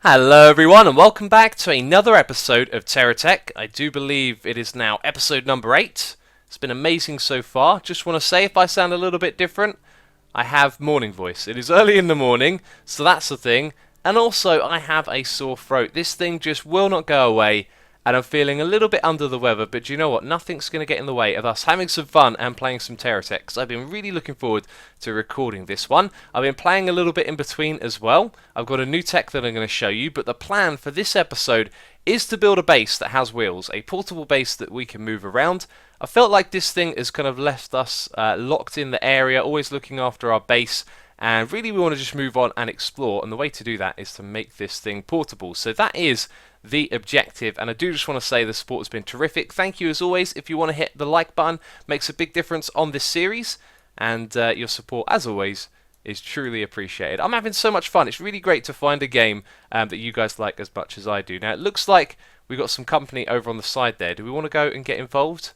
Hello everyone and welcome back to another episode of TerraTech. I do believe it is now episode number 8. It's been amazing so far. Just want to say if I sound a little bit different, I have morning voice. It is early in the morning, so that's the thing. And also I have a sore throat. This thing just will not go away and I'm feeling a little bit under the weather, but do you know what? Nothing's going to get in the way of us having some fun and playing some TerraTech, because I've been really looking forward to recording this one. I've been playing a little bit in between as well. I've got a new tech that I'm going to show you, but the plan for this episode is to build a base that has wheels, a portable base that we can move around. I felt like this thing has kind of left us locked in the area, always looking after our base, and really we want to just move on and explore, and the way to do that is to make this thing portable. So that is the objective, and I do just want to say the support has been terrific. Thank you as always. If you want to hit the like button, makes a big difference on this series, and your support as always is truly appreciated. I'm having so much fun. It's really great to find a game that you guys like as much as I do. Now it looks like we've got some company over on the side there. Do we want to go and get involved?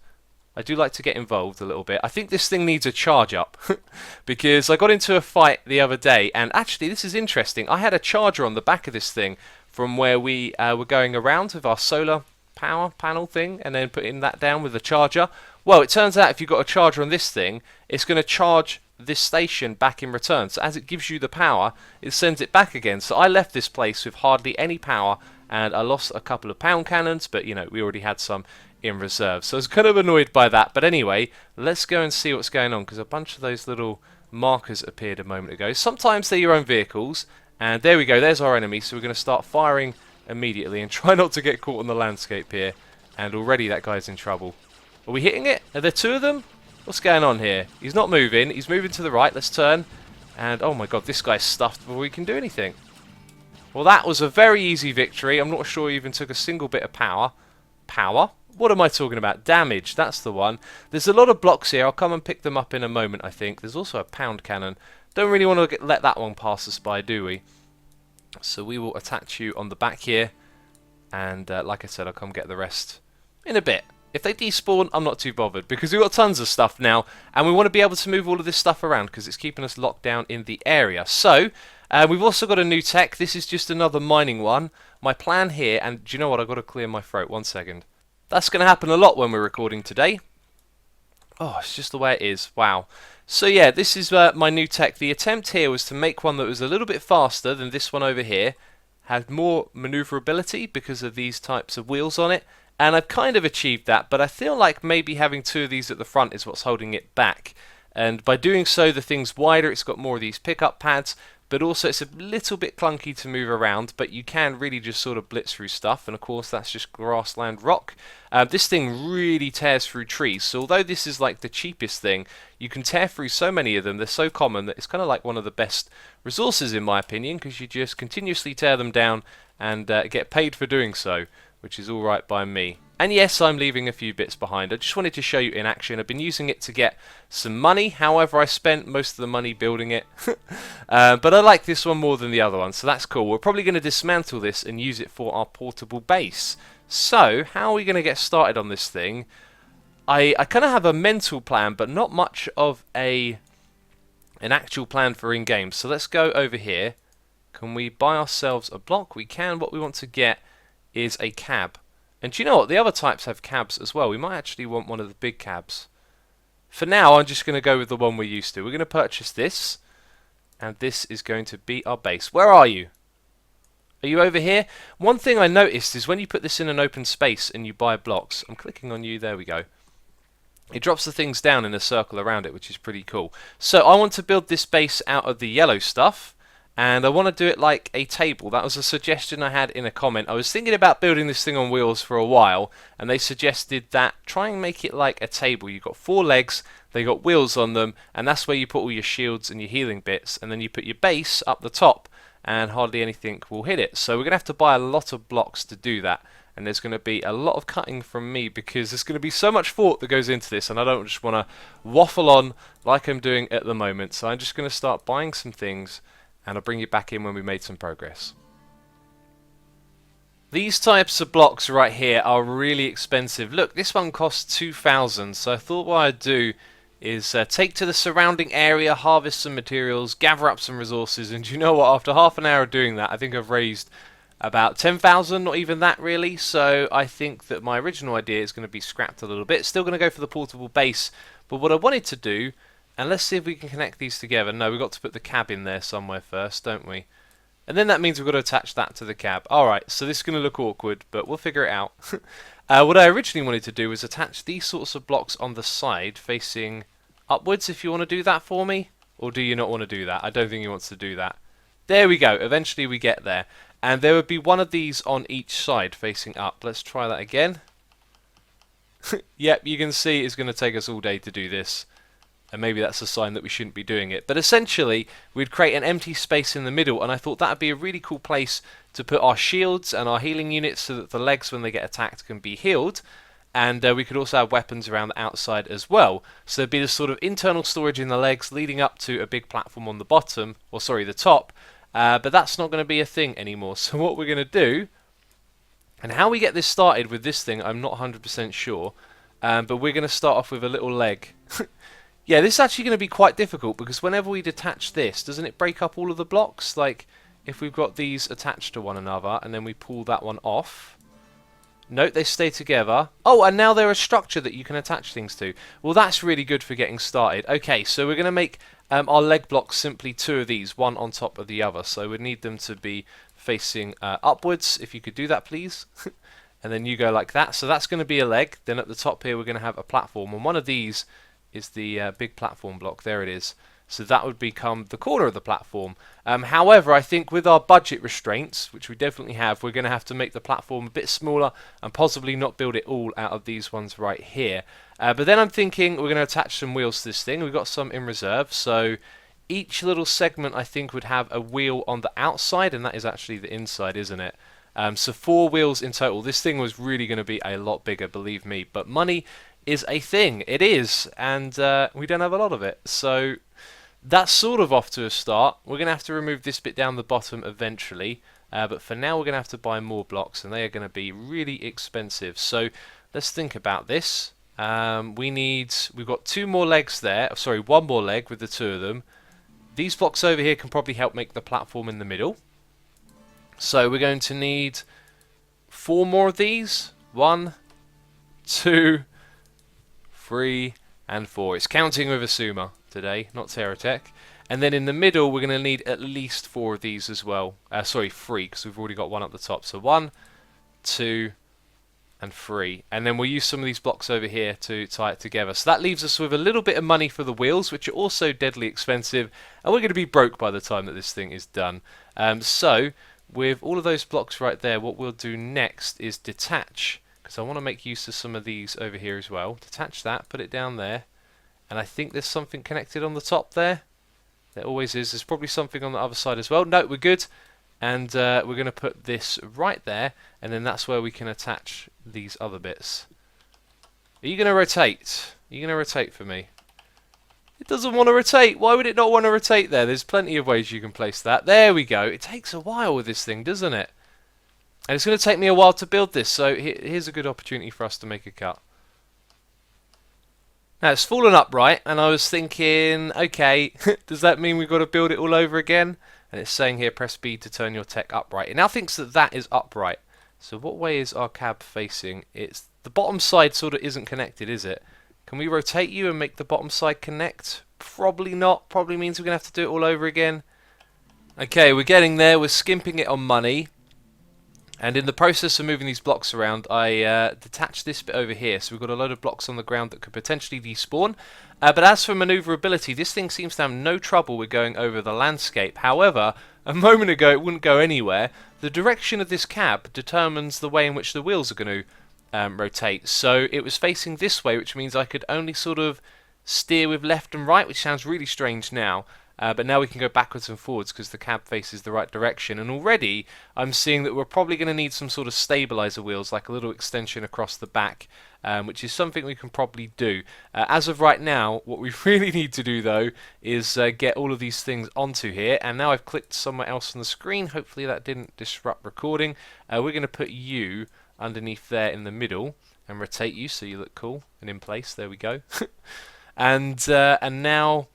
I do like to get involved a little bit. I think this thing needs a charge up because I got into a fight the other day, and actually this is interesting. I had a charger on the back of this thing from where we were going around with our solar power panel thing, and then putting that down with the charger. Well, it turns out if you've got a charger on this thing, it's going to charge this station back in return. So as it gives you the power, it sends it back again. So I left this place with hardly any power, and I lost a couple of pound cannons, but you know, we already had some in reserve. So I was kind of annoyed by that. But anyway, let's go and see what's going on, because a bunch of those little markers appeared a moment ago. Sometimes they're your own vehicles. And there we go, there's our enemy, so we're going to start firing immediately and try not to get caught on the landscape here. And already that guy's in trouble. Are we hitting it? Are there two of them? What's going on here? He's not moving, he's moving to the right, let's turn. And oh my god, this guy's stuffed before we can do anything. Well, that was a very easy victory. I'm not sure he even took a single bit of power. Power? What am I talking about? Damage, that's the one. There's a lot of blocks here, I'll come and pick them up in a moment, I think. There's also a pound cannon. Don't really want to let that one pass us by, do we? So we will attach you on the back here, and like I said, I'll come get the rest in a bit. If they despawn, I'm not too bothered, because we've got tons of stuff now, and we want to be able to move all of this stuff around, because it's keeping us locked down in the area. So, we've also got a new tech. This is just another mining one. My plan here, and do you know what, I've got to clear my throat, 1 second. That's going to happen a lot when we're recording today. Oh, it's just the way it is. Wow. So yeah, this is my new tech. The attempt here was to make one that was a little bit faster than this one over here, had more maneuverability because of these types of wheels on it, and I've kind of achieved that, but I feel like maybe having two of these at the front is what's holding it back. And by doing so, the thing's wider, it's got more of these pickup pads, but also it's a little bit clunky to move around, but you can really just sort of blitz through stuff, and of course that's just grassland rock. This thing really tears through trees, so although this is like the cheapest thing, you can tear through so many of them, they're so common that it's kind of like one of the best resources in my opinion, because you just continuously tear them down and get paid for doing so, which is alright by me. And yes, I'm leaving a few bits behind. I just wanted to show you in action. I've been using it to get some money. However, I spent most of the money building it. But I like this one more than the other one, so that's cool. We're probably going to dismantle this and use it for our portable base. So, how are we going to get started on this thing? I kind of have a mental plan, but not much of an actual plan for in-game. So let's go over here. Can we buy ourselves a block? We can. What we want to get is a cab. And do you know what? The other types have cabs as well. We might actually want one of the big cabs. For now, I'm just going to go with the one we're used to. We're going to purchase this, and this is going to be our base. Where are you? Are you over here? One thing I noticed is when you put this in an open space and you buy blocks, I'm clicking on you, there we go. It drops the things down in a circle around it, which is pretty cool. So I want to build this base out of the yellow stuff. And I want to do it like a table. That was a suggestion I had in a comment. I was thinking about building this thing on wheels for a while, and they suggested that try and make it like a table. You've got 4 legs, they got wheels on them, and that's where you put all your shields and your healing bits, and then you put your base up the top, and hardly anything will hit it. So we're going to have to buy a lot of blocks to do that, and there's going to be a lot of cutting from me, because there's going to be so much thought that goes into this, and I don't just want to waffle on like I'm doing at the moment. So I'm just going to start buying some things, and I'll bring you back in when we made some progress. These types of blocks right here are really expensive. Look, this one costs 2,000, so I thought what I'd do is take to the surrounding area, harvest some materials, gather up some resources, and you know what, after half an hour of doing that, I think I've raised about 10,000, not even that really. So I think that my original idea is going to be scrapped a little bit. Still going to go for the portable base, but what I wanted to do, and let's see if we can connect these together. No, we've got to put the cab in there somewhere first, don't we? And then that means we've got to attach that to the cab. Alright, so this is going to look awkward, but we'll figure it out. What I originally wanted to do was attach these sorts of blocks on the side facing upwards, if you want to do that for me. Or do you not want to do that? I don't think he wants to do that. There we go. Eventually we get there. And there would be one of these on each side facing up. Let's try that again. Yep, you can see it's going to take us all day to do this. And maybe that's a sign that we shouldn't be doing it. But essentially, we'd create an empty space in the middle, and I thought that would be a really cool place to put our shields and our healing units so that the legs, when they get attacked, can be healed. And we could also have weapons around the outside as well. So there'd be this sort of internal storage in the legs leading up to a big platform on the bottom, or sorry, the top. But that's not going to be a thing anymore. So what we're going to do, and how we get this started with this thing, I'm not 100% sure. But we're going to start off with a little leg. Yeah, this is actually going to be quite difficult because whenever we detach this, doesn't it break up all of the blocks? Like, if we've got these attached to one another and then we pull that one off. Note they stay together. Oh, and now they're a structure that you can attach things to. Well, that's really good for getting started. Okay, so we're going to make our leg blocks simply two of these, one on top of the other. So we need them to be facing upwards, if you could do that, please. And then you go like that. So that's going to be a leg. Then at the top here, we're going to have a platform. And one of these is the big platform block. There it is. So that would become the corner of the platform. However, I think with our budget restraints, which we definitely have, we're going to have to make the platform a bit smaller and possibly not build it all out of these ones right here. But then I'm thinking we're going to attach some wheels to this thing. We've got some in reserve. So each little segment, I think, would have a wheel on the outside, and that is actually the inside, isn't it? So 4 wheels in total. This thing was really going to be a lot bigger, believe me. But money is a thing. It is. And we don't have a lot of it. So that's sort of off to a start. We're going to have to remove this bit down the bottom eventually. But for now, we're going to have to buy more blocks. And they are going to be really expensive. So let's think about this. We've got 2 more legs there. Sorry, 1 more leg with the 2 of them. These blocks over here can probably help make the platform in the middle. So we're going to need 4 more of these. 1, 2, 3, and 4. It's counting with Asuma today, not TerraTech. And then in the middle, we're going to need at least 4 of these as well. Sorry, 3, because we've already got 1 at the top. So 1, 2, and 3. And then we'll use some of these blocks over here to tie it together. So that leaves us with a little bit of money for the wheels, which are also deadly expensive. And we're going to be broke by the time that this thing is done. So with all of those blocks right there, what we'll do next is detach, because I want to make use of some of these over here as well. Detach that, put it down there, and I think there's something connected on the top there. There always is. There's probably something on the other side as well. No, we're good. And we're going to put this right there, and then that's where we can attach these other bits. Are you going to rotate? Are you going to rotate for me? It doesn't want to rotate. Why would it not want to rotate there? There's plenty of ways you can place that. There we go. It takes a while with this thing, doesn't it? And it's going to take me a while to build this, so here's a good opportunity for us to make a cut. Now, it's fallen upright, and I was thinking, okay, does that mean we've got to build it all over again? And it's saying here, press B to turn your tech upright. It now thinks that that is upright. So what way is our cab facing? It's the bottom side sort of isn't connected, is it? Can we rotate you and make the bottom side connect? Probably not. Probably means we're going to have to do it all over again. Okay, we're getting there. We're skimping it on money. And in the process of moving these blocks around, I detached this bit over here. So we've got a load of blocks on the ground that could potentially despawn. But as for maneuverability, this thing seems to have no trouble with going over the landscape. However, a moment ago it wouldn't go anywhere. The direction of this cab determines the way in which the wheels are going to rotate. So it was facing this way, which means I could only sort of steer with left and right, which sounds really strange now. But now we can go backwards and forwards because the cab faces the right direction. And already I'm seeing that we're probably going to need some sort of stabilizer wheels, like a little extension across the back, which is something we can probably do. As of right now, what we really need to do though is get all of these things onto here. And now I've clicked somewhere else on the screen. Hopefully that didn't disrupt recording. We're going to put you underneath there in the middle and rotate you so you look cool and in place. There we go. and now,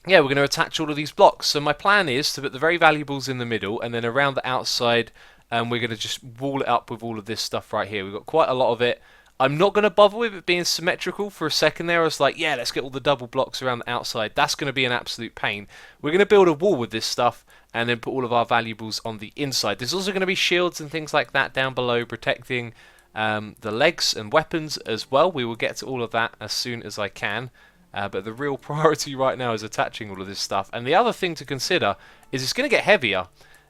yeah, we're going to attach all of these blocks. So my plan is to put the very valuables in the middle, and then around the outside and we're going to just wall it up with all of this stuff right here. We've got quite a lot of it. I'm not going to bother with it being symmetrical. For a second there I was like, yeah, let's get all the double blocks around the outside. That's going to be an absolute pain. We're going to build a wall with this stuff and then put all of our valuables on the inside. There's also going to be shields and things like that down below protecting the legs and weapons as well. We will get to all of that as soon as I can. But the real priority right now is attaching all of this stuff. And the other thing to consider is it's going to get heavier.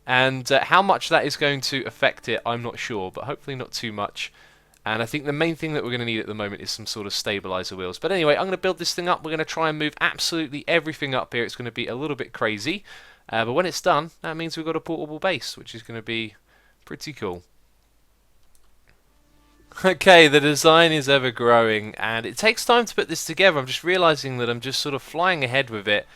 And how much that is going to affect it, I'm not sure. But hopefully not too much. And I think the main thing that we're going to need at the moment is some sort of stabilizer wheels. But anyway, I'm going to build this thing up. We're going to try and move absolutely everything up here. It's going to be a little bit crazy. But when it's done, that means we've got a portable base, which is going to be pretty cool. Okay, the design is ever growing, and it takes time to put this together. I'm just realizing that I'm just sort of flying ahead with it.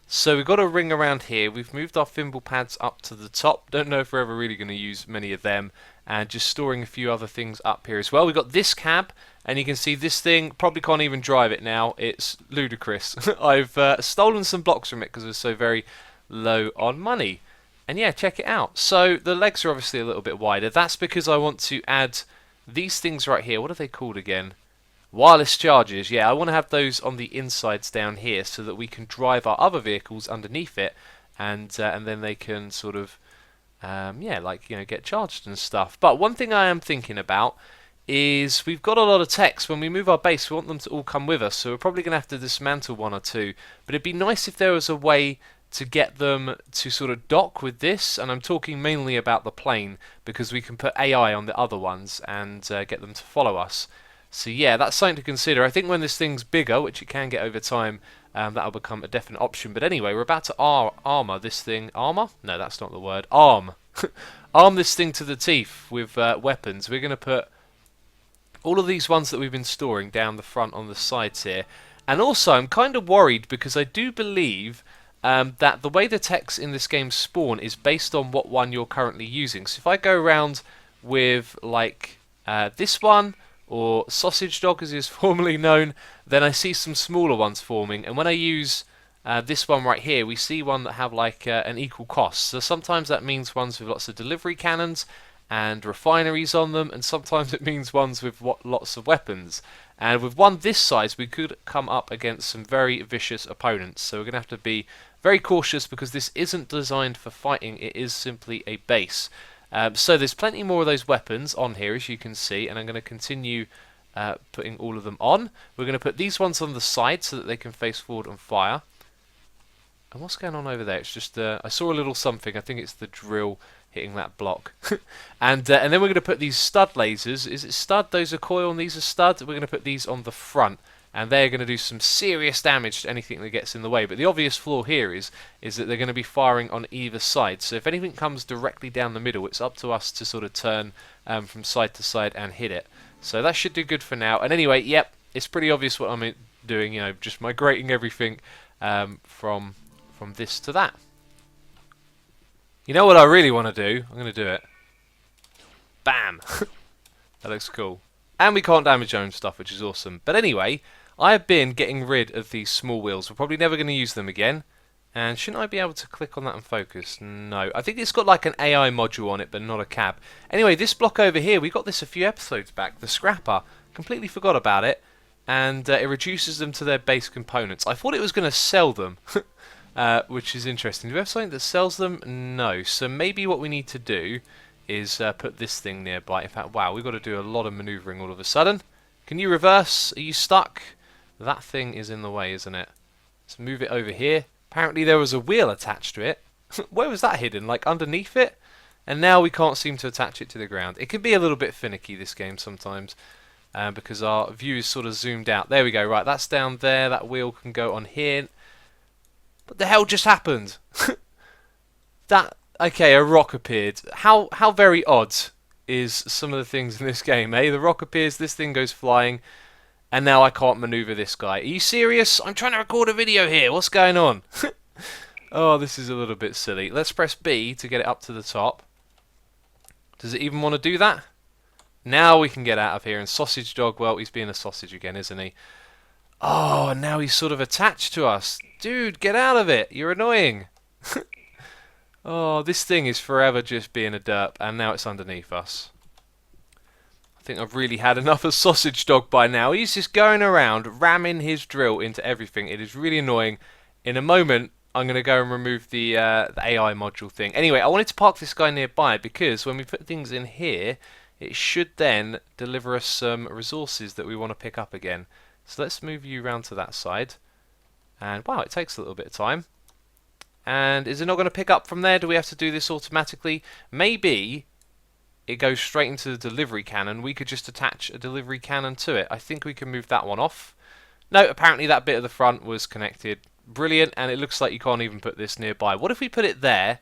So we've got a ring around here. We've moved our thimble pads up to the top. Don't know if we're ever really going to use many of them. And just storing a few other things up here as well. We've got this cab, and you can see this thing probably can't even drive it now. It's ludicrous. I've stolen some blocks from it because we're so very low on money. And yeah, check it out. So the legs are obviously a little bit wider. That's because I want to add these things right here. What are they called again? Wireless chargers. Yeah, I want to have those on the insides down here so that we can drive our other vehicles underneath it, and then they can sort of yeah, like, you know, get charged and stuff. But one thing I am thinking about is we've got a lot of techs. When we move our base, we want them to all come with us, so we're probably going to have to dismantle one or two. But it'd be nice if there was a way to get them to sort of dock with this, and I'm talking mainly about the plane, because we can put AI on the other ones and get them to follow us. So yeah, that's something to consider. I think when this thing's bigger, which it can get over time, that'll become a definite option. But anyway, we're about to armor this thing. Armor? No, that's not the word. Arm. Arm this thing to the teeth with weapons. We're going to put all of these ones that we've been storing down the front on the sides here. And also, I'm kind of worried because I do believe that the way the techs in this game spawn is based on what one you're currently using. So if I go around with like this one, or Sausage Dog as it is formerly known, then I see some smaller ones forming. And when I use this one right here, we see one that have like an equal cost. So sometimes that means ones with lots of delivery cannons and refineries on them, and sometimes it means ones with lots of weapons. And with one this size, we could come up against some very vicious opponents. So we're going to have to be very cautious because this isn't designed for fighting, it is simply a base. So there's plenty more of those weapons on here, as you can see, and I'm going to continue putting all of them on. We're going to put these ones on the side so that they can face forward and fire. And what's going on over there? It's just I saw a little something. I think it's the drill hitting that block. and then we're going to put these stud lasers. Is it stud? Those are coil and these are stud. We're going to put these on the front, and they're going to do some serious damage to anything that gets in the way. But the obvious flaw here is that they're going to be firing on either side. So if anything comes directly down the middle, it's up to us to sort of turn from side to side and hit it. So that should do good for now. And anyway, yep, it's pretty obvious what I'm doing. You know, just migrating everything from this to that. You know what I really want to do? I'm going to do it. Bam! That looks cool. And we can't damage our own stuff, which is awesome. But anyway, I have been getting rid of these small wheels. We're probably never going to use them again. And shouldn't I be able to click on that and focus? No. I think it's got like an AI module on it, but not a cab. Anyway, this block over here, we got this a few episodes back. The scrapper. Completely forgot about it. And it reduces them to their base components. I thought it was going to sell them. Which is interesting. Do we have something that sells them? No. So maybe what we need to do is put this thing nearby. In fact, wow, we've got to do a lot of maneuvering all of a sudden. Can you reverse? Are you stuck? That thing is in the way, isn't it? Let's move it over here. Apparently there was a wheel attached to it. Where was that hidden? Like underneath it? And now we can't seem to attach it to the ground. It can be a little bit finicky, this game, sometimes. Because our view is sort of zoomed out. There we go. Right, that's down there. That wheel can go on here. What the hell just happened? Okay, a rock appeared. How very odd is some of the things in this game, eh? The rock appears, this thing goes flying, and now I can't maneuver this guy. Are you serious? I'm trying to record a video here. What's going on? Oh, this is a little bit silly. Let's press B to get it up to the top. Does it even want to do that? Now we can get out of here. And Sausage Dog, well, he's being a sausage again, isn't he? Oh, and now he's sort of attached to us. Dude, get out of it. You're annoying. Oh, this thing is forever just being a derp, and now it's underneath us. I think I've really had enough of Sausage Dog by now. He's just going around ramming his drill into everything. It is really annoying. In a moment, I'm going to go and remove the AI module thing. Anyway, I wanted to park this guy nearby because when we put things in here, it should then deliver us some resources that we want to pick up again. So let's move you around to that side. And wow, it takes a little bit of time. And is it not going to pick up from there? Do we have to do this automatically? Maybe it goes straight into the delivery cannon. We could just attach a delivery cannon to it. I think we can move that one off. No, apparently that bit of the front was connected. Brilliant, and it looks like you can't even put this nearby. What if we put it there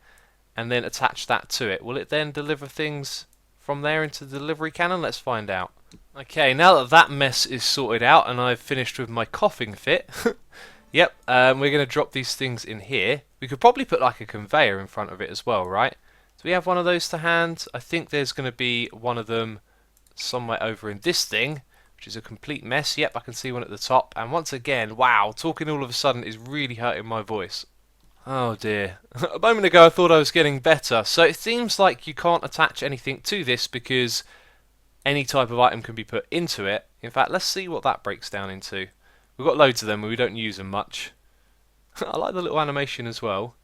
and then attach that to it? Will it then deliver things from there into the delivery cannon? Let's find out. Okay, now that that mess is sorted out and I've finished with my coughing fit, yep, we're going to drop these things in here. We could probably put like a conveyor in front of it as well, right? Do we have one of those to hand? I think there's going to be one of them somewhere over in this thing, which is a complete mess. Yep, I can see one at the top. And once again, wow, talking all of a sudden is really hurting my voice. Oh dear. A moment ago I thought I was getting better. So it seems like you can't attach anything to this because any type of item can be put into it. In fact, let's see what that breaks down into. We've got loads of them, but we don't use them much. I like the little animation as well.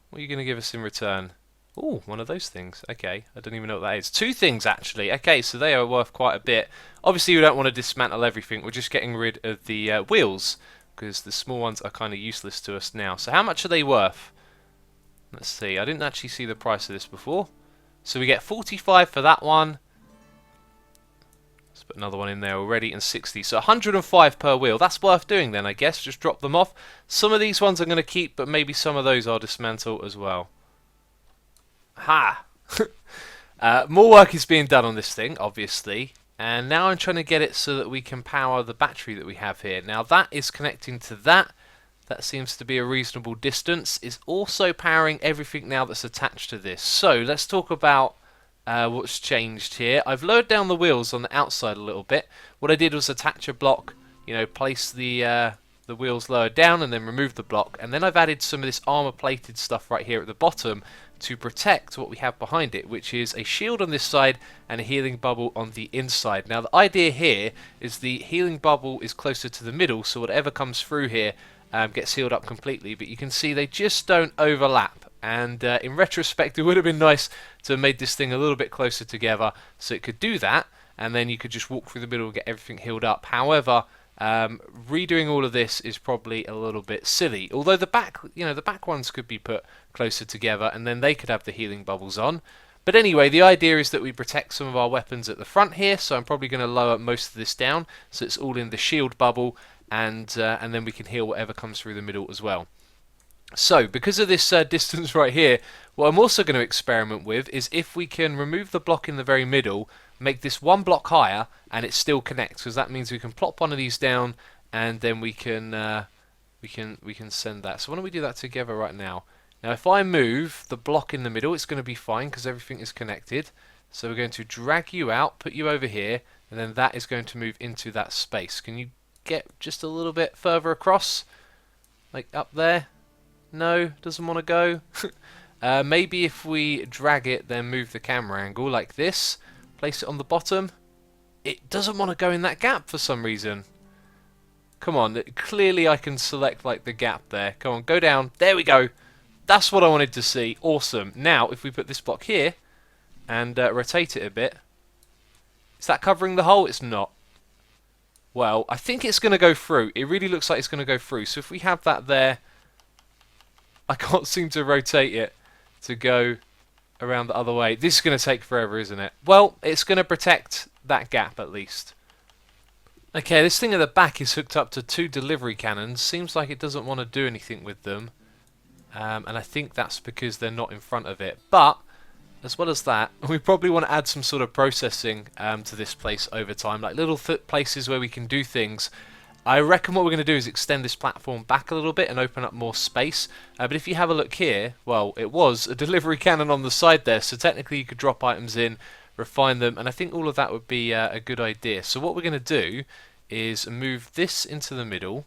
What are you going to give us in return? Oh, one of those things. Okay, I don't even know what that is. Two things, actually. Okay, so they are worth quite a bit. Obviously, we don't want to dismantle everything. We're just getting rid of the wheels, because the small ones are kind of useless to us now. So how much are they worth? Let's see. I didn't actually see the price of this before. So we get 45 for that one. Let's put another one in there already, and 60. So 105 per wheel. That's worth doing then, I guess. Just drop them off. Some of these ones I'm going to keep, but maybe some of those I'll dismantle as well. Ha! More work is being done on this thing, obviously, and now I'm trying to get it so that we can power the battery that we have here. Now that is connecting to that. That seems to be a reasonable distance. It's also powering everything now that's attached to this. So let's talk about what's changed here. I've lowered down the wheels on the outside a little bit. What I did was attach a block, place the wheels lower down and then remove the block, and then I've added some of this armor plated stuff right here at the bottom to protect what we have behind it, which is a shield on this side and a healing bubble on the inside. Now the idea here is the healing bubble is closer to the middle, so whatever comes through here gets healed up completely, but you can see they just don't overlap, and in retrospect it would have been nice to have made this thing a little bit closer together so it could do that, and then you could just walk through the middle and get everything healed up. However, redoing all of this is probably a little bit silly. Although the back ones could be put closer together, and then they could have the healing bubbles on. But anyway, the idea is that we protect some of our weapons at the front here. So I'm probably going to lower most of this down, so it's all in the shield bubble, and then we can heal whatever comes through the middle as well. So because of this distance right here, what I'm also going to experiment with is if we can remove the block in the very middle, make this one block higher, and it still connects, because that means we can plop one of these down, and then we can send that. So why don't we do that together right now? Now if I move the block in the middle, it's going to be fine because everything is connected. So we're going to drag you out, put you over here, and then that is going to move into that space. Can you get just a little bit further across? Like up there? No, doesn't want to go. Maybe if we drag it, then move the camera angle like this, place it on the bottom. It doesn't want to go in that gap for some reason. Come on, clearly I can select like the gap there. Come on, go down. There we go. That's what I wanted to see. Awesome. Now, if we put this block here and rotate it a bit, is that covering the hole? It's not. Well, I think it's going to go through. It really looks like it's going to go through. So if we have that there, I can't seem to rotate it to go around the other way. This is going to take forever, isn't it? Well, it's going to protect that gap at least. Okay, this thing at the back is hooked up to 2 delivery cannons. Seems like it doesn't want to do anything with them. And I think that's because they're not in front of it. But, as well as that, we probably want to add some sort of processing to this place over time. Like little places where we can do things. I reckon what we're going to do is extend this platform back a little bit and open up more space. But if you have a look here, well, it was a delivery cannon on the side there. So technically you could drop items in, refine them, and I think all of that would be a good idea. So what we're going to do is move this into the middle,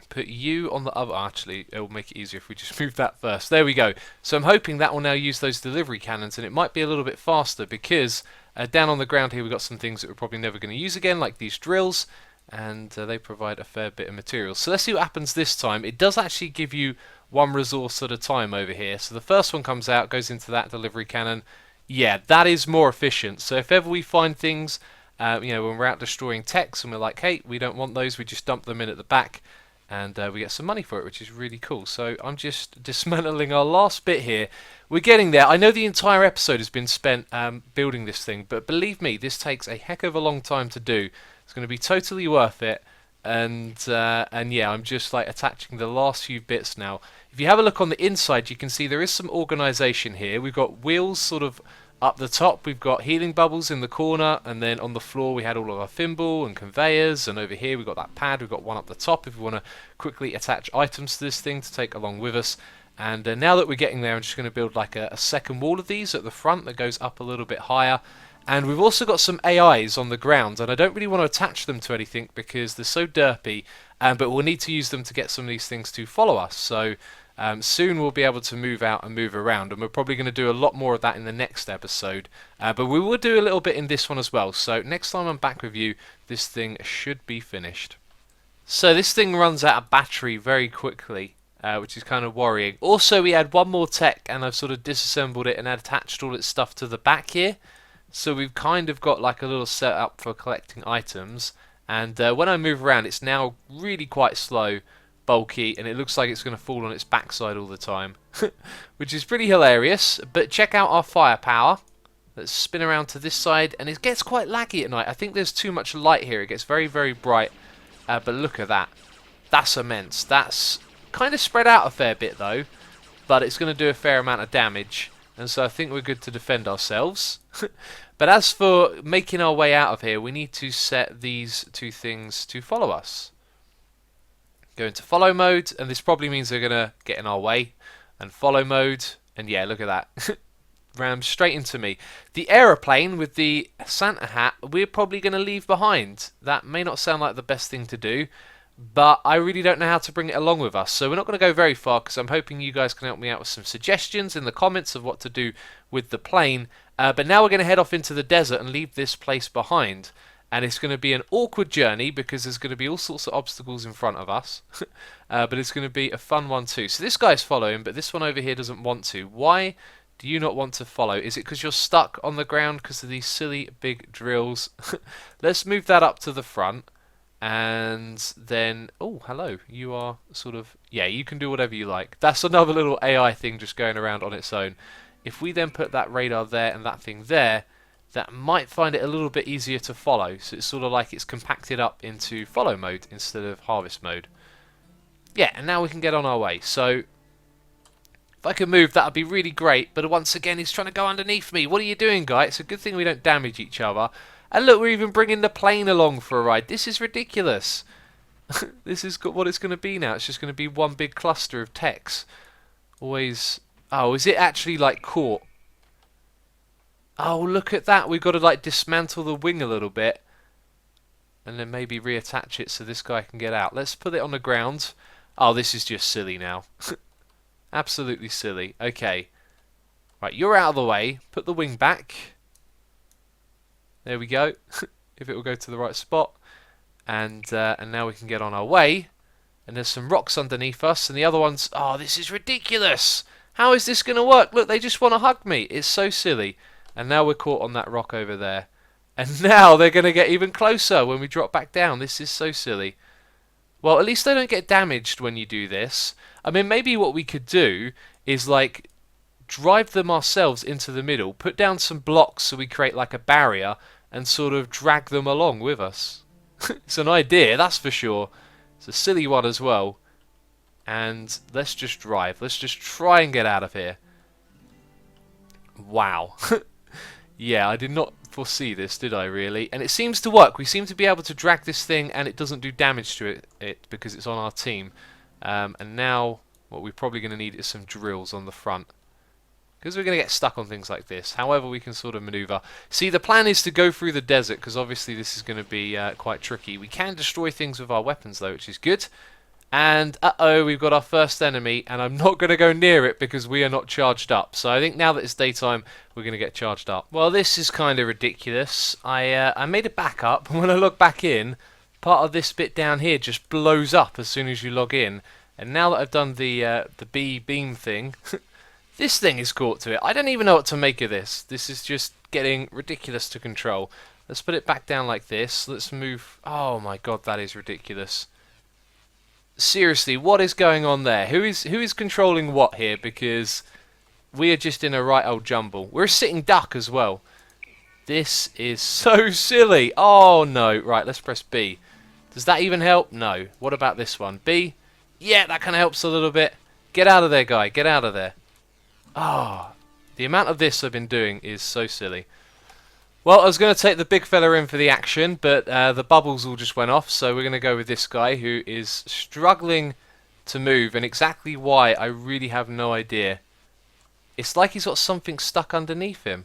put you on the other. Actually, it will make it easier if we just move that first. There we go. So I'm hoping that will now use those delivery cannons, and it might be a little bit faster because down on the ground here we've got some things that we're probably never going to use again, like these drills, and they provide a fair bit of material. So let's see what happens this time. It does actually give you one resource at a time over here. So the first one comes out, goes into that delivery cannon. Yeah, that is more efficient. So if ever we find things, you know, when we're out destroying techs and we're like, hey, we don't want those, we just dump them in at the back, and we get some money for it, which is really cool. So I'm just dismantling our last bit here. We're getting there. I know the entire episode has been spent building this thing, but believe me, this takes a heck of a long time to do. It's going to be totally worth it. And yeah, I'm just like attaching the last few bits now. If you have a look on the inside, you can see there is some organization here. We've got wheels sort of up the top, we've got healing bubbles in the corner, and then on the floor we had all of our thimble and conveyors, and over here we've got that pad, we've got one up the top if we want to quickly attach items to this thing to take along with us. And now that we're getting there, I'm just going to build like a second wall of these at the front that goes up a little bit higher. And we've also got some AIs on the ground, and I don't really want to attach them to anything because they're so derpy, but we'll need to use them to get some of these things to follow us. So soon we'll be able to move out and move around, and we're probably going to do a lot more of that in the next episode. But we will do a little bit in this one as well. So next time I'm back with you, this thing should be finished. So this thing runs out of battery very quickly, which is kind of worrying. Also, we had one more tech, and I've sort of disassembled it and attached all its stuff to the back here. So we've kind of got like a little setup for collecting items, and when I move around it's now really quite slow, bulky, and it looks like it's going to fall on its backside all the time, which is pretty hilarious. But check out our firepower. Let's spin around to this side, and it gets quite laggy at night. I think there's too much light here, it gets very, very bright, but look at that. That's immense. That's kind of spread out a fair bit though, but it's going to do a fair amount of damage. And so I think we're good to defend ourselves. But as for making our way out of here, we need to set these two things to follow us. Go into follow mode, and this probably means they're going to get in our way. And follow mode, and yeah, look at that. Rammed straight into me. The aeroplane with the Santa hat, we're probably going to leave behind. That may not sound like the best thing to do, but I really don't know how to bring it along with us. So we're not going to go very far because I'm hoping you guys can help me out with some suggestions in the comments of what to do with the plane. But now we're going to head off into the desert and leave this place behind. And it's going to be an awkward journey because there's going to be all sorts of obstacles in front of us. But it's going to be a fun one too. So this guy's following, but this one over here doesn't want to. Why do you not want to follow? Is it because you're stuck on the ground because of these silly big drills? Let's move that up to the front. And then, oh, hello, you are sort of, yeah, you can do whatever you like. That's another little AI thing just going around on its own. If we then put that radar there and that thing there, that might find it a little bit easier to follow. So it's sort of like it's compacted up into follow mode instead of harvest mode. Yeah, and now we can get on our way. So if I could move, that would be really great. But once again, he's trying to go underneath me. What are you doing, guy? It's a good thing we don't damage each other. And look, we're even bringing the plane along for a ride. This is ridiculous. This is what it's going to be now. It's just going to be one big cluster of techs. Always. Oh, is it actually like caught? Oh, look at that. We've got to like dismantle the wing a little bit. And then maybe reattach it so this guy can get out. Let's put it on the ground. Oh, this is just silly now. Absolutely silly. Okay. Right, you're out of the way. Put the wing back. There we go. If it will go to the right spot. And now we can get on our way. And there's some rocks underneath us. And the other ones... Oh, this is ridiculous. How is this going to work? Look, they just want to hug me. It's so silly. And now we're caught on that rock over there. And now they're going to get even closer when we drop back down. This is so silly. Well, at least they don't get damaged when you do this. I mean, maybe what we could do is like... drive them ourselves into the middle. Put down some blocks so we create like a barrier. And sort of drag them along with us. It's an idea, that's for sure. It's a silly one as well. And let's just drive. Let's just try and get out of here. Wow. Yeah, I did not foresee this, did I really? And it seems to work. We seem to be able to drag this thing and it doesn't do damage to it because it's on our team. And now what we're probably going to need is some drills on the front. Because we're going to get stuck on things like this. However, we can sort of maneuver. See, the plan is to go through the desert, because obviously this is going to be quite tricky. We can destroy things with our weapons, though, which is good. And uh-oh, we've got our first enemy, and I'm not going to go near it because we are not charged up. So I think now that it's daytime, we're going to get charged up. Well, this is kind of ridiculous. I made a backup, and when I log back in, part of this bit down here just blows up as soon as you log in. And now that I've done the bee beam thing, this thing is caught to it. I don't even know what to make of this. This is just getting ridiculous to control. Let's put it back down like this. Let's move. Oh my god, that is ridiculous. Seriously, what is going on there? Who is controlling what here? Because we are just in a right old jumble. We're a sitting duck as well. This is so silly. Oh no. Right, let's press B. Does that even help? No. What about this one? B? Yeah, that kind of helps a little bit. Get out of there, guy. Get out of there. Ah, oh, the amount of this I've been doing is so silly. Well, I was going to take the big fella in for the action, but the bubbles all just went off, so we're going to go with this guy who is struggling to move, and exactly why, I really have no idea. It's like he's got something stuck underneath him.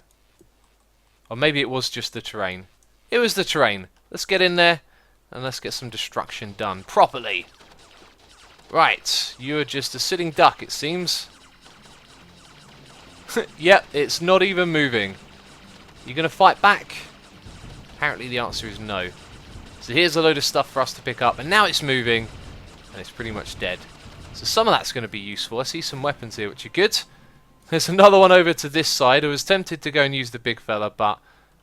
Or maybe it was just the terrain. It was the terrain. Let's get in there, and let's get some destruction done properly. Right, you are just a sitting duck, it seems. Yep, it's not even moving. You going to fight back? Apparently the answer is no. So here's a load of stuff for us to pick up, and now it's moving, and it's pretty much dead. So some of that's going to be useful. I see some weapons here, which are good. There's another one over to this side. I was tempted to go and use the big fella, but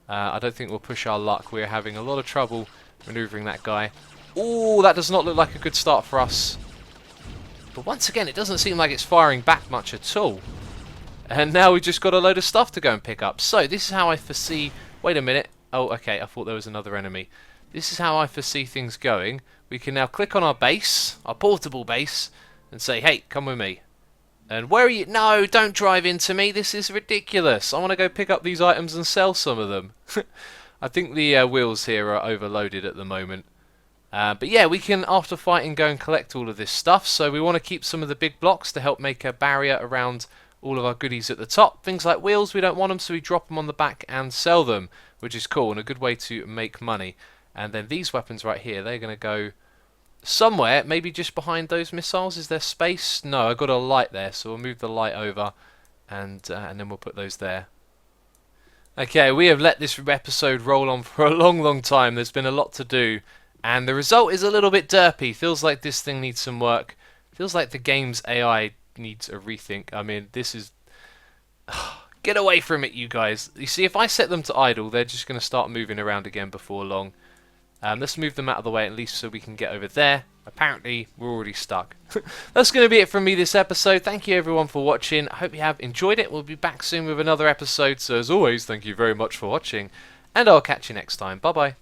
I don't think we'll push our luck. We're having a lot of trouble maneuvering that guy. Ooh, that does not look like a good start for us. But once again, it doesn't seem like it's firing back much at all. And now we've just got a load of stuff to go and pick up. So this is how I foresee... Wait a minute. Oh, okay, I thought there was another enemy. This is how I foresee things going. We can now click on our base, our portable base, and say, hey, come with me. And where are you? No, don't drive into me. This is ridiculous. I want to go pick up these items and sell some of them. I think the wheels here are overloaded at the moment. But yeah, we can, after fighting, go and collect all of this stuff. So we want to keep some of the big blocks to help make a barrier around all of our goodies at the top. Things like wheels, we don't want them, so we drop them on the back and sell them, which is cool and a good way to make money. And then these weapons right here, they're going to go somewhere, maybe just behind those missiles. Is there space? No, I got a light there, so we'll move the light over, and then we'll put those there. Okay, we have let this episode roll on for a long, long time. There's been a lot to do, and the result is a little bit derpy. Feels like this thing needs some work. Feels like the game's AI needs a rethink. I mean, this is... Get away from it, you guys. You see, if I set them to idle, they're just going to start moving around again before long. Let's move them out of the way at least so we can get over there. Apparently, we're already stuck. That's going to be it from me this episode. Thank you everyone for watching. I hope you have enjoyed it. We'll be back soon with another episode. So as always, thank you very much for watching. And I'll catch you next time. Bye-bye.